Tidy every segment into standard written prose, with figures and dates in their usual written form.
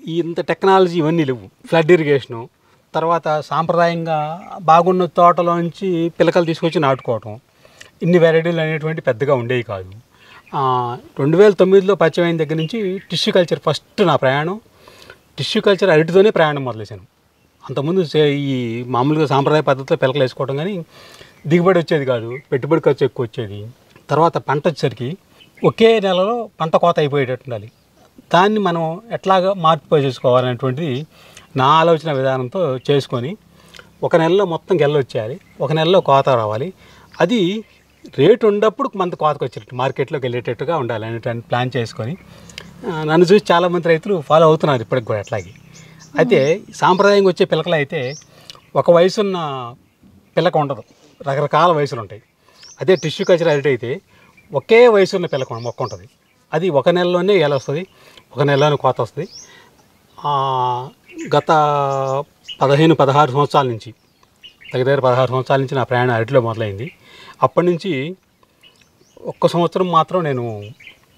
ఇంత టెక్నాలజీ ఇవన్నీ లేవు. ఫ్లడ్ ఇరిగేషను, తర్వాత సాంప్రదాయంగా బాగున్న తోటలోంచి పిలకలు తీసుకొచ్చి నాటుకోవటం, ఇన్ని వెరైటీలు అనేటువంటి పెద్దగా ఉండేవి కాదు. 2009లో పరిచయం అయిన దగ్గర నుంచి టిష్యూ కల్చర్ ఫస్ట్ నా ప్రయాణం. టిష్యూ కల్చర్ అరటితోనే ప్రయాణం మొదలేశాను. అంతకుముందు ఈ మామూలుగా సాంప్రదాయ పద్ధతిలో పిలకలు వేసుకోవడం, కానీ దిగుబడి వచ్చేది కాదు, పెట్టుబడి ఖర్చు ఎక్కువ వచ్చేది. తర్వాత పంట వచ్చేసరికి ఒకే నెలలో పంట కోత అయిపోయేటట్టు ఉండాలి. దాన్ని మనం ఎట్లాగా మార్పు చేసుకోవాలనేటువంటిది నా ఆలోచన విధానంతో చేసుకొని, ఒక నెలలో మొత్తం గెల్ల వచ్చేయాలి, ఒక నెలలో కోత రావాలి, అది రేటు ఉన్నప్పుడు మన కోతకు వచ్చేటట్టు మార్కెట్లోకి వెళ్ళేటట్టుగా ఉండాలి అనేటువంటి ప్లాన్ చేసుకొని నన్ను చూసి చాలామంది రైతులు ఫాలో అవుతున్నారు ఇప్పటికి కూడా అట్లాగే. అయితే సాంప్రదాయంగా వచ్చే పిలకలు అయితే ఒక వయసున్న పిలక ఉండదు, రకరకాల వయసులు ఉంటాయి. అదే టిష్యూ కల్చర్ అరటి అయితే ఒకే వయసున్న పిలక మొక్క ఉంటుంది. అది ఒక నెలలోనే గెల వస్తుంది, ఒక నెలలోనే కోత వస్తుంది. గత 15-16 సంవత్సరాల నుంచి, దగ్గర 16 సంవత్సరాల నుంచి నా ప్రయాణం అరటిలో మొదలైంది. అప్పటి నుంచి ఒక్క సంవత్సరం మాత్రం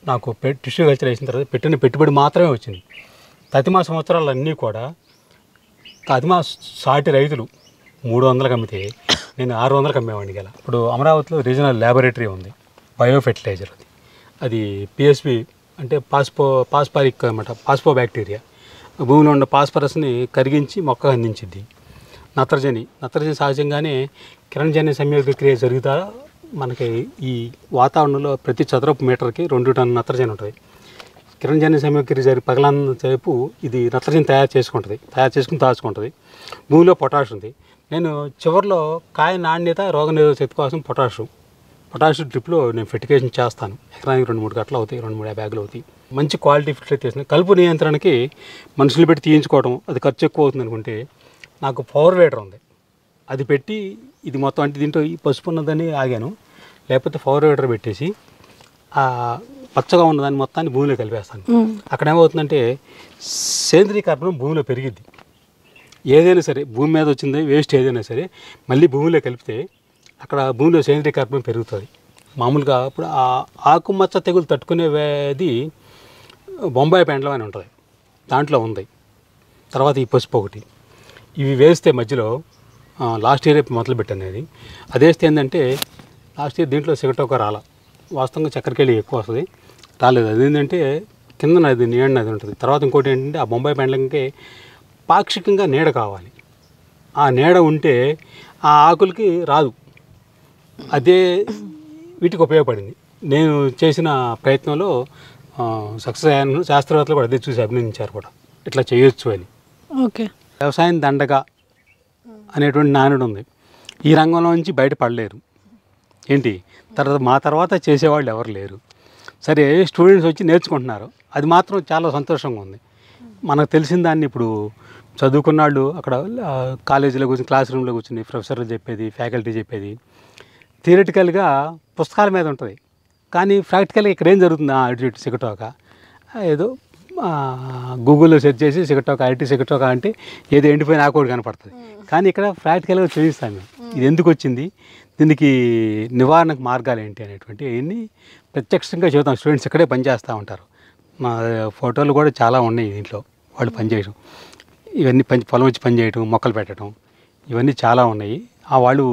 నాకు టిష్యూ కల్చర్ వేసిన తర్వాత పెట్టిన పెట్టుబడి మాత్రమే వచ్చింది. తతిమా సంవత్సరాలన్నీ కూడా తతిమా సాటి రైతులు 300కి అమ్మితే నేను 600కి అమ్మేవాడిని గల. ఇప్పుడు అమరావతిలో రీజనల్ ల్యాబొరేటరీ ఉంది, బయో ఫెర్టిలైజర్. అది పిఎస్పి అంటే పాస్పారిక్ అనమాట, పాస్పో బ్యాక్టీరియా. భూమిలో ఉన్న పాస్పరస్ని కరిగించి మొక్క అందించింది. నత్రజని సహజంగానే కిరణజన్య సంయోగ క్రియ జరుగుతా మనకి ఈ వాతావరణంలో ప్రతి చదరపు మీటర్కి 2 టన్నుల నత్రజని ఉంటుంది. కిరణజన్య సంయోగ క్రియ జరిగి పగలన్నంతసేపు ఇది నత్రజని తయారు చేసుకుని దాచుకుంటుంది. భూమిలో పొటాష్ ఉంది. నేను చివరిలో కాయ నాణ్యత రోగనిరోధక శక్తి కోసం పొటాష్ డ్రిప్లో నేను ఫెర్టిగేషన్ చేస్తాను. ఎకరానికి 2-3 గంటలు అవుతాయి, 2-3 బ్యాగులు అవుతాయి. మంచి క్వాలిటీ ఫెర్టిలైజేషన్. కలుపు నియంత్రణకి మనుషులు పెట్టి తీయించుకోవడం అది ఖర్చు ఎక్కువ అవుతుంది అనుకుంటే, నాకు పవర్ వేడర్ ఉంది, అది పెట్టి ఇది మొత్తం అంటే దీంట్లో ఈ పసుపు ఉన్నదని ఆగాను. లేకపోతే పవర్ వేడర్ పెట్టేసి పచ్చగా ఉన్నదాన్ని మొత్తాన్ని భూమిలో కలిపేస్తాను. అక్కడ ఏమవుతుందంటే సేంద్రీయ కార్బనం భూమిలో పెరిగిద్ది. ఏదైనా సరే భూమి మీద వచ్చింది వేస్ట్ ఏదైనా సరే మళ్ళీ భూమిలో కలిపితే అక్కడ భూమిలో సేంద్రీయ కార్బనం పెరుగుతుంది. మామూలుగా ఇప్పుడు ఆ ఆకుమచ్చ తెగులు తట్టుకునేది బొంబాయి పెండలం అని ఉంటుంది, దాంట్లో ఉంది. తర్వాత ఈ పసుపు ఒకటి, ఇవి వేస్తే మధ్యలో లాస్ట్ ఇయర్ మొదలుపెట్టాను. అది వేస్తే ఏంటంటే లాస్ట్ ఇయర్ దీంట్లో సిగటోక రాల, వాస్తవంగా చక్కెరకేళి ఎక్కువ వస్తుంది, రాలేదు. అది ఏంటంటే కింద నది నీడ నది ఉంటుంది. తర్వాత ఇంకోటి ఏంటంటే ఆ బొంబాయి పెండలంకి పాక్షికంగా నీడ కావాలి. ఆ నీడ ఉంటే ఆ ఆకులకి రాదు. అదే వీటికి ఉపయోగపడింది. నేను చేసిన ప్రయత్నంలో సక్సెస్ అయ్యాను. శాస్త్రవేత్తలు కూడా అదే చూసి అభినందించారు కూడా, ఇట్లా చేయొచ్చు అని. ఓకే. వ్యవసాయం దండగా అనేటువంటి నానుడు ఉంది. ఈ రంగంలో నుంచి బయటపడలేరు ఏంటి, తర్వాత చేసేవాళ్ళు ఎవరు లేరు. సరే స్టూడెంట్స్ వచ్చి నేర్చుకుంటున్నారు, అది మాత్రం చాలా సంతోషంగా ఉంది. మనకు తెలిసిన దాన్ని ఇప్పుడు చదువుకున్న వాళ్ళు అక్కడ కాలేజీలో కూర్చొని క్లాస్ రూమ్లో కూర్చొని ప్రొఫెసర్లు చెప్పేది, ఫ్యాకల్టీ చెప్పేది థియరిటికల్గా పుస్తకాల మీద ఉంటుంది, కానీ ప్రాక్టికల్గా ఇక్కడ ఏం జరుగుతుంది అటు సిగటోక ఏదో గూగుల్లో సెర్చ్ చేసి సిగటోక ఐటీ సిగటోక అంటే ఏదో ఎండిపోయిన ఆకోడు కనపడుతుంది. కానీ ఇక్కడ ప్రాక్టికల్గా చూపిస్తాను మేము ఇది ఎందుకు వచ్చింది, దీనికి నివారణకు మార్గాలు ఏంటి అనేటువంటి అవన్నీ ప్రత్యక్షంగా చెబుతాం. స్టూడెంట్స్ ఇక్కడే పనిచేస్తూ ఉంటారు. మా ఫోటోలు కూడా చాలా ఉన్నాయి దీంట్లో, వాళ్ళు పనిచేయడం, ఇవన్నీ పొలం వచ్చి పనిచేయటం, మొక్కలు పెట్టడం, ఇవన్నీ చాలా ఉన్నాయి. వాళ్ళు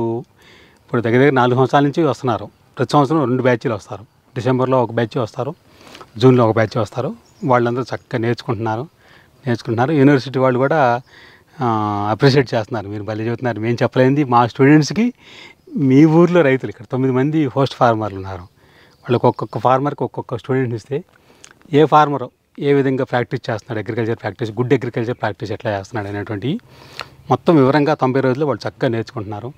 ఇప్పుడు దగ్గర 4 సంవత్సరాల నుంచి వస్తున్నారు. ప్రతి సంవత్సరం 2 బ్యాచ్లు వస్తారు. డిసెంబర్లో ఒక బ్యాచ్ వస్తారు, జూన్లో ఒక బ్యాచ్ వస్తారు. వాళ్ళందరూ చక్కగా నేర్చుకుంటున్నారు. యూనివర్సిటీ వాళ్ళు కూడా అప్రిషియేట్ చేస్తున్నారు, మీరు భలే చెబుతున్నారు, మేము చెప్పలేంది మా స్టూడెంట్స్కి. మీ ఊర్లో రైతులు ఇక్కడ 9 మంది హోస్ట్ ఫార్మర్లు ఉన్నారు, వాళ్ళకి ఒక్కొక్క ఫార్మర్కి ఒక్కొక్క స్టూడెంట్ ఇస్తే ఏ ఫార్మర్ ఏ విధంగా ప్రాక్టీస్ చేస్తున్నాడు, agriculture practice, good agriculture practice ఎట్లా చేస్తున్నాడు అనేటువంటి మొత్తం వివరంగా 90 రోజుల్లో వాళ్ళు చక్కగా నేర్చుకుంటున్నారు.